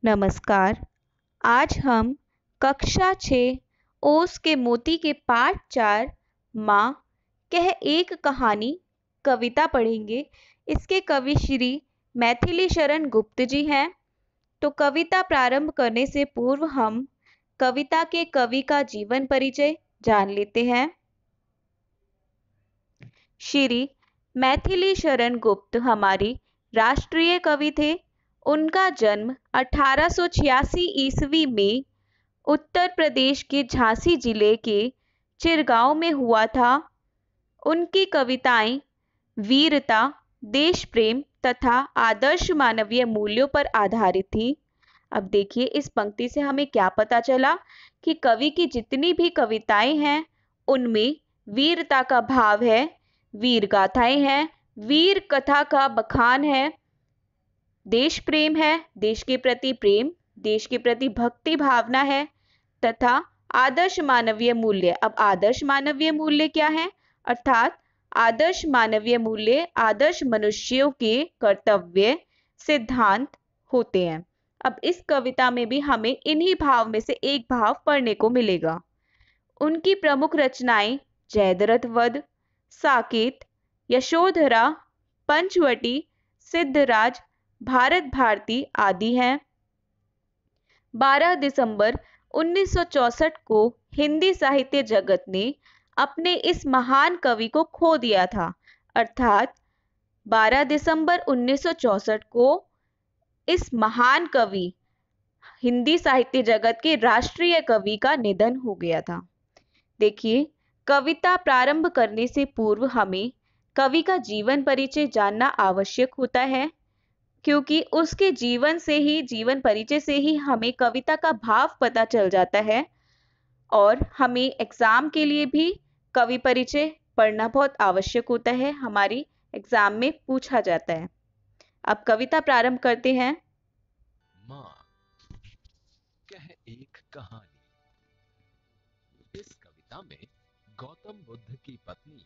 नमस्कार। आज हम कक्षा 6 ओस के मोती के पाठ 4 माँ कह एक कहानी कविता पढ़ेंगे। इसके कवि श्री मैथिली शरण गुप्त जी हैं। तो कविता प्रारंभ करने से पूर्व हम कविता के कवि का जीवन परिचय जान लेते हैं। श्री मैथिली शरण गुप्त हमारी राष्ट्रीय कवि थे। उनका जन्म 1886 ईस्वी में उत्तर प्रदेश के झांसी जिले के चिरगांव में हुआ था। उनकी कविताएं वीरता, देश प्रेम तथा आदर्श मानवीय मूल्यों पर आधारित थी। अब देखिए इस पंक्ति से हमें क्या पता चला कि कवि की जितनी भी कविताएं हैं उनमें वीरता का भाव है, वीर गाथाएं हैं, वीर कथा का बखान है, देश प्रेम है, देश के प्रति प्रेम, देश के प्रति भक्ति भावना है तथा आदर्श मानवीय मूल्य। अब आदर्श मानवीय मूल्य क्या है? अर्थात आदर्श मानवीय मूल्य आदर्श मनुष्यों के कर्तव्य सिद्धांत होते हैं। अब इस कविता में भी हमें इन्हीं भाव में से एक भाव पढ़ने को मिलेगा। उनकी प्रमुख रचनाएं जयद्रथ वध, साकेत, यशोधरा, पंचवटी, सिद्धराज, भारत भारती आदि हैं। 12 दिसंबर 1964 को हिंदी साहित्य जगत ने अपने इस महान कवि को खो दिया था। अर्थात 12 दिसंबर 1964 को इस महान कवि, हिंदी साहित्य जगत के राष्ट्रीय कवि का निधन हो गया था। देखिए, कविता प्रारंभ करने से पूर्व हमें कवि का जीवन परिचय जानना आवश्यक होता है, क्योंकि उसके जीवन परिचय से ही हमें कविता का भाव पता चल जाता है और हमें एग्जाम के लिए भी कवि परिचय पढ़ना बहुत आवश्यक होता है। हमारी एग्जाम में पूछा जाता है। अब कविता प्रारंभ करते हैं। माँ कह एक कहानी। इस कविता में गौतम बुद्ध की पत्नी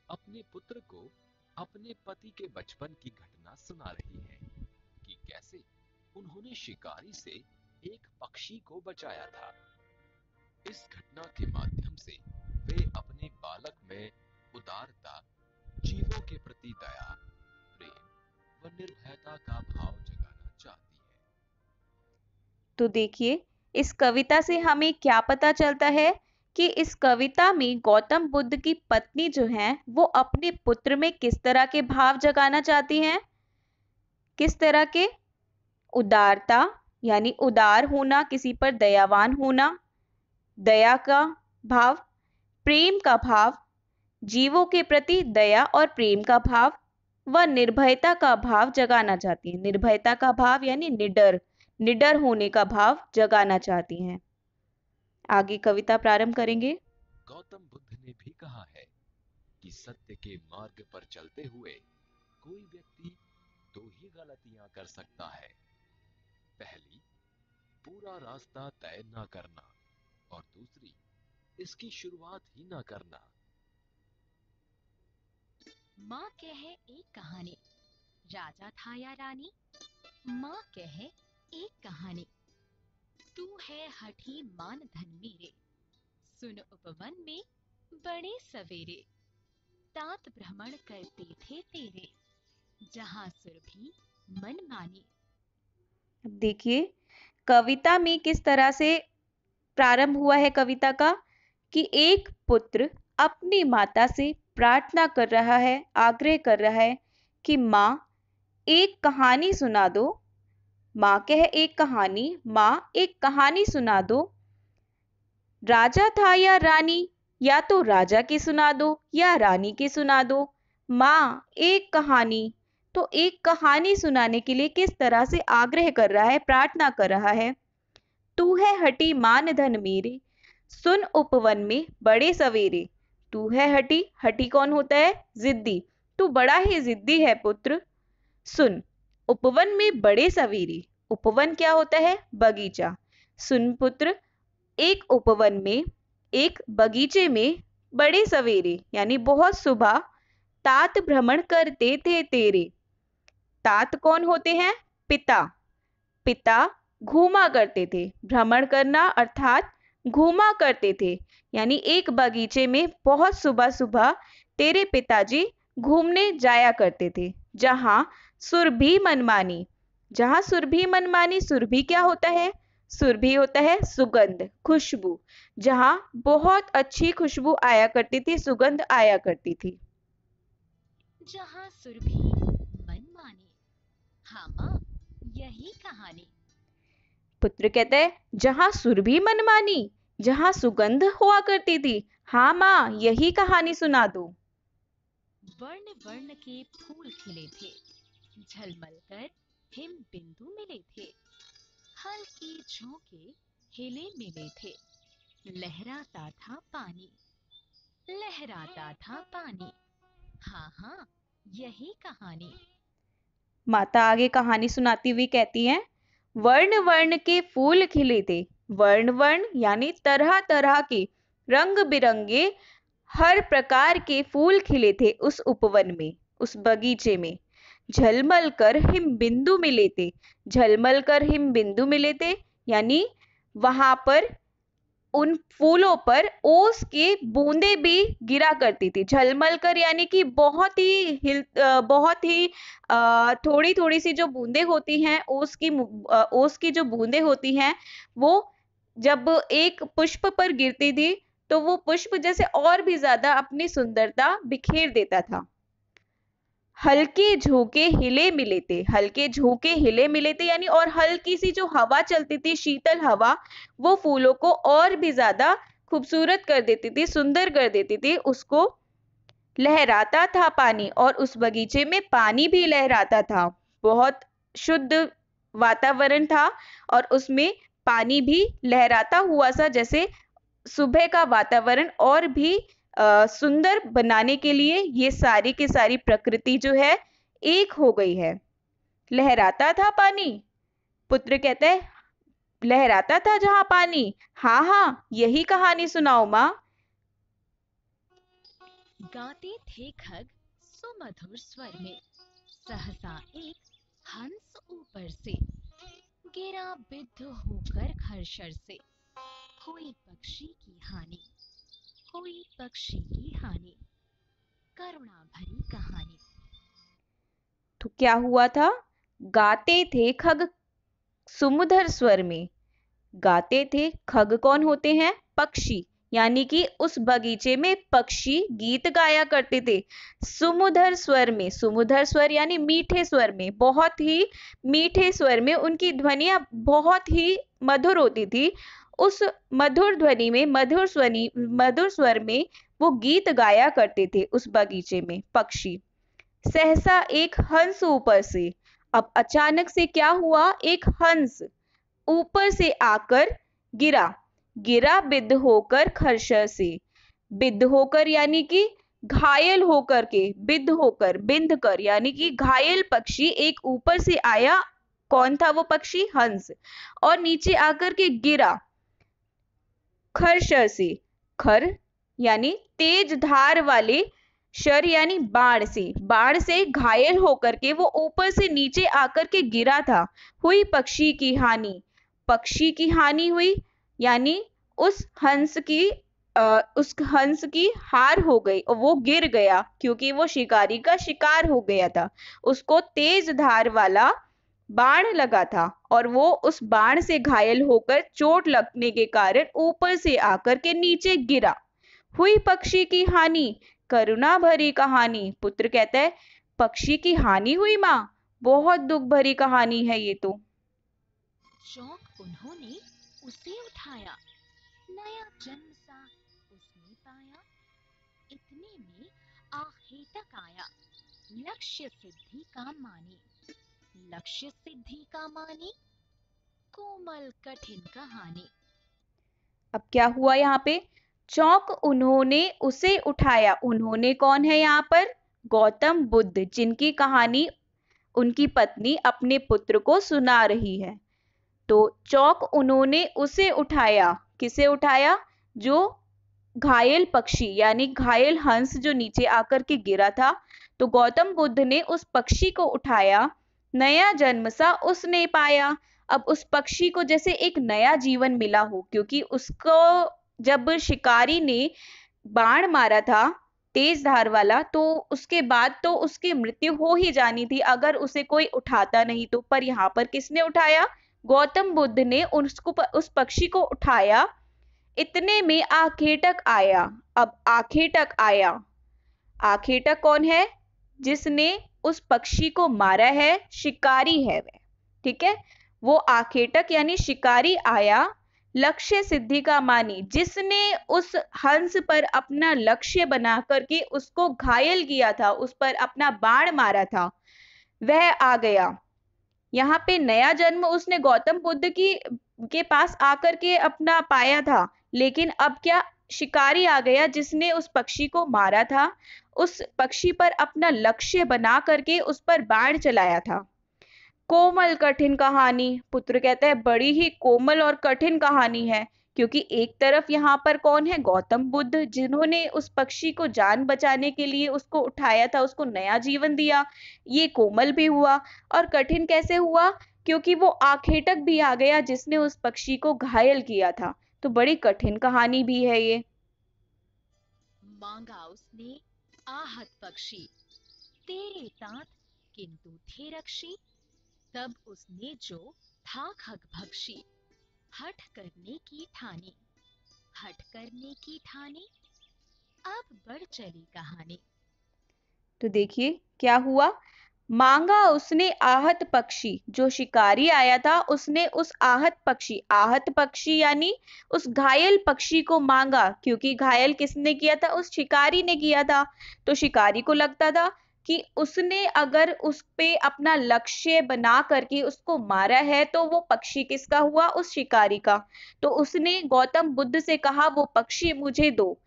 अपने पुत्र को अपने पति के बचपन की घटना सुना रही है कि कैसे उन्होंने शिकारी से एक पक्षी को बचाया था। इस घटना के माध्यम से वे अपने बालक में उदारता, जीवों के प्रति दया, प्रेम व निर्भयता का भाव जगाना चाहती है। तो देखिए, इस कविता से हमें क्या पता चलता है कि इस कविता में गौतम बुद्ध की पत्नी जो है वो अपने पुत्र में किस तरह के भाव जगाना चाहती हैं। किस तरह के? उदारता यानी उदार होना, किसी पर दयावान होना, दया का भाव, प्रेम का भाव, जीवों के प्रति दया और प्रेम का भाव व निर्भयता का भाव जगाना चाहती हैं। निर्भयता का भाव यानी निडर होने का भाव जगाना चाहती हैं। आगे कविता प्रारंभ करेंगे। गौतम बुद्ध ने भी कहा है कि सत्य के मार्ग पर चलते हुए कोई व्यक्ति दो ही गलतियां कर सकता है। पहली, पूरा रास्ता तय न करना और दूसरी, इसकी शुरुआत ही न करना। माँ कहे एक कहानी, राजा था या रानी। माँ कहे एक कहानी, तू है हठी मान धन मेरे। सुन उपवन में बड़े सवेरे, तात भ्रमण करते थे तेरे। जहां सुरभि मन मानी। देखिए, कविता में किस तरह से प्रारंभ हुआ है कविता का कि एक पुत्र अपनी माता से प्रार्थना कर रहा है, आग्रह कर रहा है कि माँ एक कहानी सुना दो। माँ कह एक कहानी, माँ एक कहानी सुना दो। राजा था या रानी, या तो राजा की सुना दो या रानी की सुना दो। माँ एक कहानी, तो एक कहानी सुनाने के लिए किस तरह से आग्रह कर रहा है, प्रार्थना कर रहा है। तू है हटी मान धन मेरे, सुन उपवन में बड़े सवेरे। तू है हटी, हटी कौन होता है? जिद्दी। तू बड़ा ही जिद्दी है पुत्र। सुन उपवन में बड़े सवेरे, उपवन क्या होता है? बगीचा। सुन पुत्र, एक उपवन में, एक बगीचे में बड़े सवेरे यानी बहुत सुबह तात भ्रमण करते थे तेरे। तात कौन होते हैं? पिता। पिता घूमा करते थे। भ्रमण करना अर्थात घूमा करते थे, यानी एक बगीचे में बहुत सुबह सुबह तेरे पिताजी घूमने जाया करते थे। जहां सुरभि मनमानी, जहां सुरभि मनमानी, सुरभि क्या होता है? सुरभि होता है सुगंध, खुशबू। जहां बहुत अच्छी खुशबू आया करती थी, सुगंध आया करती थी। जहाँ सुरभि मन माने। हाँ माँ, यही कहानी। पुत्र कहता है जहां सुरभि मनमानी, जहां सुगंध हुआ करती थी। हाँ माँ, यही कहानी सुना दो। वर्ण वर्ण के फूल खिले थे, झलमल कर हिम बिंदु मिले थे, हल्के झोंके हिले मिले थे, लहराता था पानी, लहराता था पानी। हाँ हाँ, यही कहानी। माता आगे कहानी सुनाती हुई कहती हैं, वर्ण वर्ण के फूल खिले थे। वर्ण वर्ण यानी तरह तरह के, रंग बिरंगे, हर प्रकार के फूल खिले थे उस उपवन में, उस बगीचे में। झलमल कर हिम बिंदु मिले थे। झलमल कर हिम बिंदु मिले थे यानी वहां पर उन फूलों पर ओस के बूंदे भी गिरा करती थी। झलमल कर यानी कि बहुत ही थोड़ी थोड़ी सी जो बूंदे होती हैं, ओस की जो बूंदे होती हैं, वो जब एक पुष्प पर गिरती थी तो वो पुष्प जैसे और भी ज्यादा अपनी सुंदरता बिखेर देता था। हल्के झोंके हिले मिले थे। हल्के झोंके हिले मिले थे यानी और हल्की सी जो हवा चलती थी, शीतल हवा, वो फूलों को और भी ज्यादा खूबसूरत कर देती थी, सुंदर कर देती थी उसको। लहराता था पानी, और उस बगीचे में पानी भी लहराता था। बहुत शुद्ध वातावरण था और उसमें पानी भी लहराता हुआ सा, जैसे सुबह का वातावरण और भी सुंदर बनाने के लिए ये सारी की सारी प्रकृति जो है एक हो गई है। लहराता था पानी। पुत्र कहते हैं लहराता था जहां पानी। हाँ हाँ, यही कहानी सुनाओ माँ। गाते थे खग सुमधुर स्वर में, सहसा एक हंस ऊपर से गिरा बिद्ध होकर खरशर से। हुई पक्षी की हानि, हुई पक्षी की हानि, करुणा भरी कहानी। तो क्या हुआ था? गाते थे खग सुमधुर स्वर में। गाते थे, खग कौन होते हैं? पक्षी, यानी कि उस बगीचे में पक्षी गीत गाया करते थे सुमधुर स्वर में। सुमधुर स्वर यानी मीठे स्वर में, बहुत ही मीठे स्वर में, उनकी ध्वनियां बहुत ही मधुर होती थी। उस मधुर ध्वनि में, मधुर स्वर में वो गीत गाया करते थे उस बगीचे में पक्षी। सहसा एक हंस ऊपर से। अब अचानक से क्या हुआ? एक हंस ऊपर से आकर गिरा। गिरा बिद्ध होकर खरशर से। बिद्ध होकर यानी कि घायल होकर के, बिद्ध होकर, बिंध कर यानी कि घायल पक्षी एक ऊपर से आया। कौन था वो पक्षी? हंस। और नीचे आकर के गिरा खरशर से। खर यानी तेज धार वाले, शर यानी बाण से। बाण से घायल होकर के वो ऊपर से नीचे आकर के गिरा था। हुई पक्षी की हानि। पक्षी की हानि हुई यानी उस हंस की हार हो गई और वो गिर गया, क्योंकि वो शिकारी का शिकार हो गया था। उसको तेज धार वाला बाण लगा था और वो उस बाण से घायल होकर चोट लगने के कारण ऊपर से आकर के नीचे गिरा। हुई पक्षी की हानि, करुणा भरी कहानी। पुत्र कहता है पक्षी की हानि हुई माँ, बहुत दुख भरी कहानी है ये तो। शौक उन्होंने उसे उठाया, नया जन्म सा उसने पाया, इतने में आहेतक आया, लक्ष्य सिद्धि का मानी, लक्ष्य सिद्धि का मानी, कोमल कठिन कहानी। अब क्या हुआ यहाँ पे? चौक उन्होंने उसे उठाया। उन्होंने कौन है यहाँ पर? गौतम बुद्ध, जिनकी कहानी उनकी पत्नी अपने पुत्र को सुना रही है। तो चौक उन्होंने उसे उठाया। किसे उठाया? जो घायल पक्षी यानी घायल हंस जो नीचे आकर के गिरा था। तो गौतम बुद्ध ने उस पक्षी को उठाया, नया जन्म सा उसने पाया। अब उस पक्षी को जैसे एक नया जीवन मिला हो, क्योंकि उसको जब शिकारी ने बाण मारा था तेज धार वाला, तो उसके बाद तो उसकी मृत्यु हो ही जानी थी अगर उसे कोई उठाता नहीं तो। पर यहाँ पर किसने उठाया? गौतम बुद्ध ने उसको, उस पक्षी को उठाया। इतने में आखेटक आया। अब आखेटक आया, आखेटक कौन है? जिसने उस पक्षी को मारा है, शिकारी है वह, ठीक है। वो आखेटक यानी शिकारी आया, लक्ष्य सिद्धि का मानी, जिसने उस हंस पर अपना लक्ष्य बना करके उसको घायल किया था, उस पर अपना बाण मारा था, वह आ गया। यहाँ पे नया जन्म उसने गौतम बुद्ध की के पास आकर के अपना पाया था, लेकिन अब क्या? शिकारी आ गया जिसने उस पक्षी को मारा था, उस पक्षी पर अपना लक्ष्य बना करके उस पर बाण चलाया था। कोमल कठिन कहानी। पुत्र कहता है बड़ी ही कोमल और कठिन कहानी है, क्योंकि एक तरफ यहाँ पर कौन है? गौतम बुद्ध, जिन्होंने उस पक्षी को जान बचाने के लिए उसको उठाया था, उसको नया जीवन दिया। ये कोमल भी हुआ। और कठिन कैसे हुआ? क्योंकि वो आखेटक भी आ गया जिसने उस पक्षी को घायल किया था। तो बड़ी कठिन कहानी भी है ये। मांगा उसने आहत पक्षी, तेरे तात किंतु थे रक्षी। तब उसने जो था खगभक्षी, हठ करने की ठानी, हठ करने की ठानी। अब बढ़ चली कहानी। तो देखिए क्या हुआ। मांगा उसने आहत पक्षी, जो शिकारी आया था उसने उस आहत पक्षी यानी उस घायल पक्षी को मांगा, क्योंकि घायल किसने किया था? उस शिकारी ने किया था। तो शिकारी को लगता था कि उसने अगर उस पे अपना लक्ष्य बना करके उसको मारा है तो वो पक्षी किसका हुआ? उस शिकारी का। तो उसने गौतम बुद्ध से कहा वो पक्षी मुझे दो।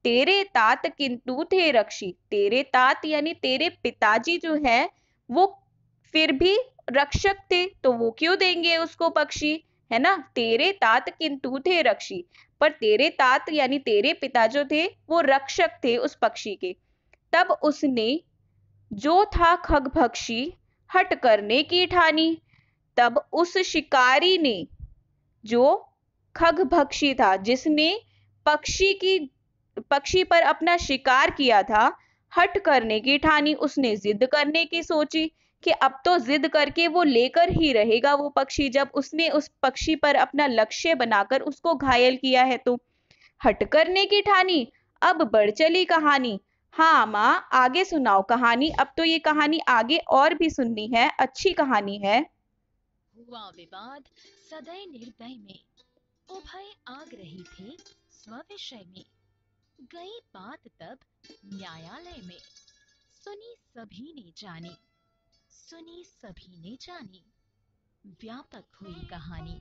तेरे तात किंतु थे रक्षी, तेरे तात यानी तेरे पिताजी जो है वो फिर भी रक्षक थे, तो वो क्यों देंगे उसको पक्षी, है ना। तेरे तात किंतु थे रक्षी, पर तेरे तात यानी तेरे पिता जो थे वो रक्षक थे उस पक्षी के। तब उसने जो था खगभक्षी, हट करने की ठानी। तब उस शिकारी ने, जो खगभक्षी था, जिसने पक्षी पर अपना शिकार किया था, हट करने की ठानी। उसने जिद करने की सोची कि अब तो जिद करके वो लेकर ही रहेगा वो पक्षी, जब उसने उस पक्षी पर अपना लक्ष्य बनाकर उसको घायल किया है। तो हट करने की ठानी। अब बढ़ चली कहानी। हाँ माँ, आगे सुनाओ कहानी। अब तो ये कहानी आगे और भी सुननी है, अच्छी कहानी है। हुआ विवाद सदै निर्दय में, उभय आग रही थे स्वविषय में। गई बात तब न्यायालय में, सुनी सभी ने जानी, सुनी सभी ने जानी। व्यापक हुई कहानी।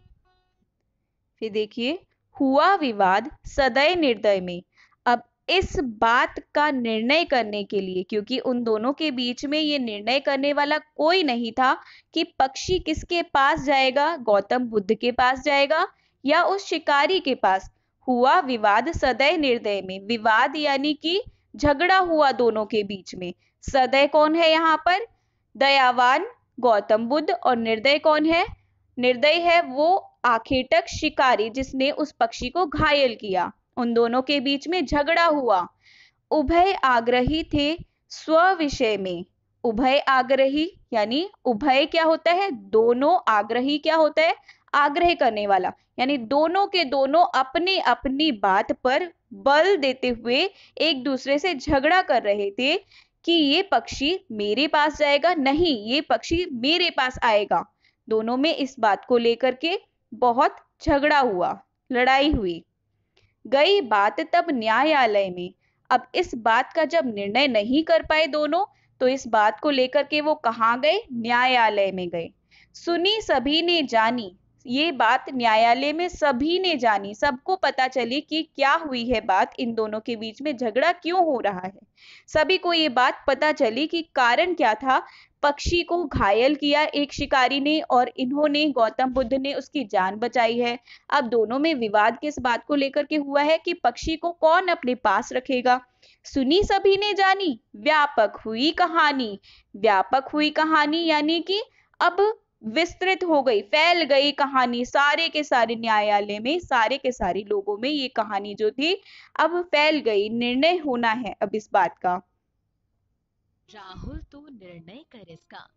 फिर देखिए, हुआ विवाद सदै निर्दय में। अब इस बात का निर्णय करने के लिए, क्योंकि उन दोनों के बीच में ये निर्णय करने वाला कोई नहीं था कि पक्षी किसके पास जाएगा, गौतम बुद्ध के पास जाएगा या उस शिकारी के पास। हुआ विवाद सदै निर्दय में। विवाद यानी कि झगड़ा हुआ दोनों के बीच में। सदै कौन है यहाँ पर? दयावान गौतम बुद्ध। और निर्दय कौन है? निर्दय है वो आखेटक शिकारी जिसने उस पक्षी को घायल किया। उन दोनों के बीच में झगड़ा हुआ। उभय आग्रही थे स्व विषय में। उभय आग्रही यानी उभय क्या होता है? दोनों। आग्रही क्या होता है? आग्रह करने वाला, यानी दोनों के दोनों अपनी अपनी बात पर बल देते हुए एक दूसरे से झगड़ा कर रहे थे कि ये पक्षी मेरे पास जाएगा, नहीं ये पक्षी मेरे पास आएगा। दोनों में इस बात को लेकर के बहुत झगड़ा हुआ, लड़ाई हुई। गई बात तब न्यायालय में। अब इस बात का जब निर्णय नहीं कर पाए दोनों, तो इस बात को लेकर के वो कहाँ गए? न्यायालय में गए। सुनी सभी ने जानी। ये बात न्यायालय में सभी ने जानी, सबको पता चली कि क्या हुई है बात, इन दोनों के बीच में झगड़ा क्यों हो रहा है। सभी को ये बात पता चली कि कारण क्या था। पक्षी को घायल किया एक शिकारी ने और इन्होंने, गौतम बुद्ध ने उसकी जान बचाई है। अब दोनों में विवाद किस बात को लेकर के हुआ है कि पक्षी को कौन अपने पास रखेगा। सुनी सभी ने जानी, व्यापक हुई कहानी। व्यापक हुई कहानी यानी कि अब विस्तृत हो गई, फैल गई कहानी सारे के सारे न्यायालय में, सारे के सारे लोगों में ये कहानी जो थी अब फैल गई। निर्णय होना है अब इस बात का। राहुल तू निर्णय कर इसका,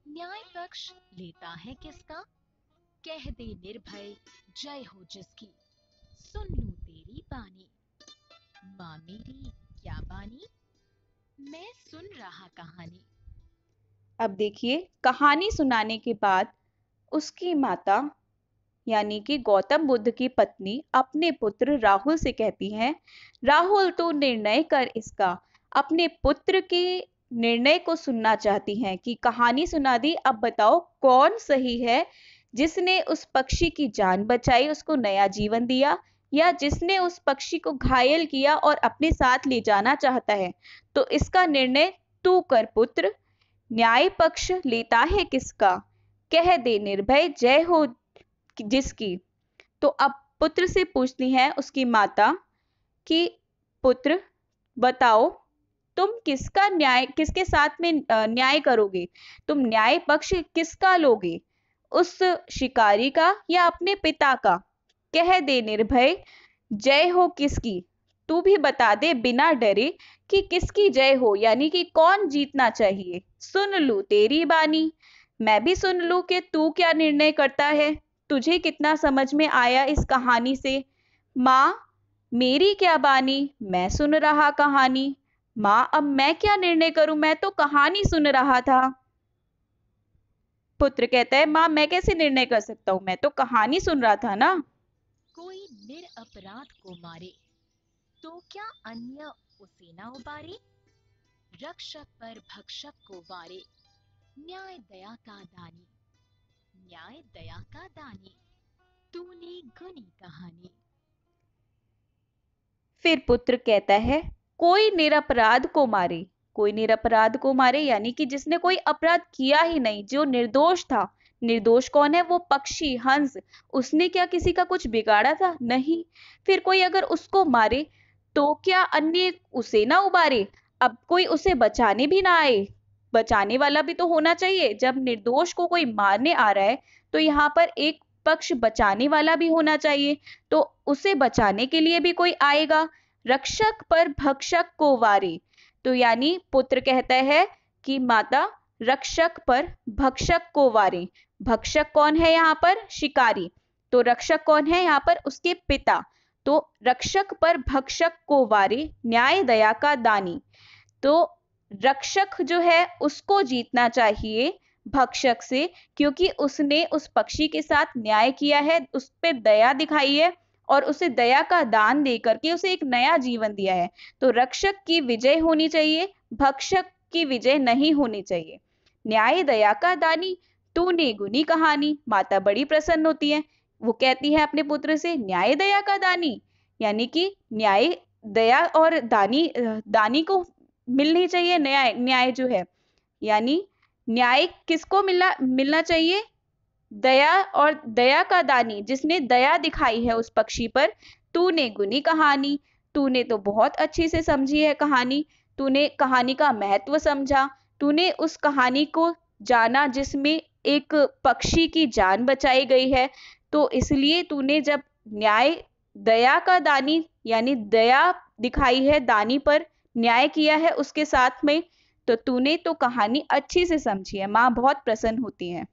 न्याय पक्ष लेता है किसका? कह दे निर्भय जय हो जिसकी, सुन लूं तेरी बानी। माँ मेरी क्या बानी, मैं सुन रहा कहानी। अब देखिए, कहानी सुनाने के बाद उसकी माता यानी कि गौतम बुद्ध की पत्नी अपने पुत्र राहुल से कहती है, राहुल तू निर्णय कर इसका। अपने पुत्र के निर्णय को सुनना चाहती हैं कि कहानी सुना दी, अब बताओ कौन सही है, जिसने उस पक्षी की जान बचाई, उसको नया जीवन दिया, या जिसने उस पक्षी को घायल किया और अपने साथ ले जाना चाहता है। तो इसका निर्णय तू कर पुत्र, न्याय पक्ष लेता है किसका? कह दे निर्भय जय हो जिसकी। तो अब पुत्र से पूछती है उसकी माता कि पुत्र बताओ तुम किसका न्याय, किसके साथ में न्याय करोगे, तुम न्याय पक्ष किसका लोगे, उस शिकारी का या अपने पिता का? कह दे निर्भय जय हो किसकी, तू भी बता दे बिना डरे कि किसकी जय हो, यानी कि कौन जीतना चाहिए। सुन लूं तेरी बानी, मैं भी सुन लूं कि तू क्या निर्णय करता है, तुझे कितना समझ में आया इस कहानी से। माँ मेरी क्या बानी, मैं सुन रहा कहानी। माँ अब मैं क्या निर्णय करूं, मैं तो कहानी सुन रहा था। पुत्र कहता है, माँ मैं कैसे निर्णय कर सकता हूं, मैं तो कहानी सुन रहा था ना। कोई निरपराध को मारे तो क्या अन्य उसे ना उबारे? रक्षक पर भक्षक को वारे, न्याय दया का दानी। न्याय दया का दानी, तूने गुनी कहानी। फिर पुत्र कहता है, कोई निरपराध को मारे। कोई निरपराध को मारे यानी कि जिसने कोई अपराध किया ही नहीं, जो निर्दोष था। निर्दोष कौन है? वो पक्षी, हंस। उसने क्या किसी का कुछ बिगाड़ा था? नहीं। फिर कोई अगर उसको मारे तो क्या अन्य उसे ना उबारे? अब कोई उसे बचाने भी ना आए? बचाने वाला भी तो होना चाहिए। जब निर्दोष को कोई मारने आ रहा है तो यहाँ पर एक पक्ष बचाने वाला भी होना चाहिए, तो उसे बचाने के लिए भी कोई आएगा। रक्षक पर भक्षक को वारे, तो यानी पुत्र कहता है कि माता रक्षक पर भक्षक को वारे। भक्षक कौन है यहाँ पर? शिकारी। तो रक्षक कौन है यहाँ पर? उसके पिता। तो रक्षक पर भक्षक को वारे, न्याय दया का दानी। तो रक्षक जो है उसको जीतना चाहिए भक्षक से, क्योंकि उसने उस पक्षी के साथ न्याय किया है, उस पे दया दिखाई है और उसे दया का दान देकर के उसे एक नया जीवन दिया है। तो रक्षक की विजय होनी चाहिए, भक्षक की विजय नहीं होनी चाहिए। न्याय दया का दानी, तूने गुनी कहानी। माता बड़ी प्रसन्न होती है, वो कहती है अपने पुत्र से, न्याय दया का दानी, यानी कि न्याय दया और दानी को मिलनी चाहिए। न्याय, न्याय जो है यानी न्याय किसको मिलना चाहिए? दया, और दया का दानी जिसने दया दिखाई है उस पक्षी पर। तूने गुनी कहानी, तूने तो बहुत अच्छी से समझी है कहानी, तूने कहानी का महत्व समझा, तूने उस कहानी को जाना जिसमें एक पक्षी की जान बचाई गई है। तो इसलिए तूने जब न्याय दया का दानी यानी दया दिखाई है, दानी पर न्याय किया है उसके साथ में, तो तूने तो कहानी अच्छी से समझी है। माँ बहुत प्रसन्न होती है।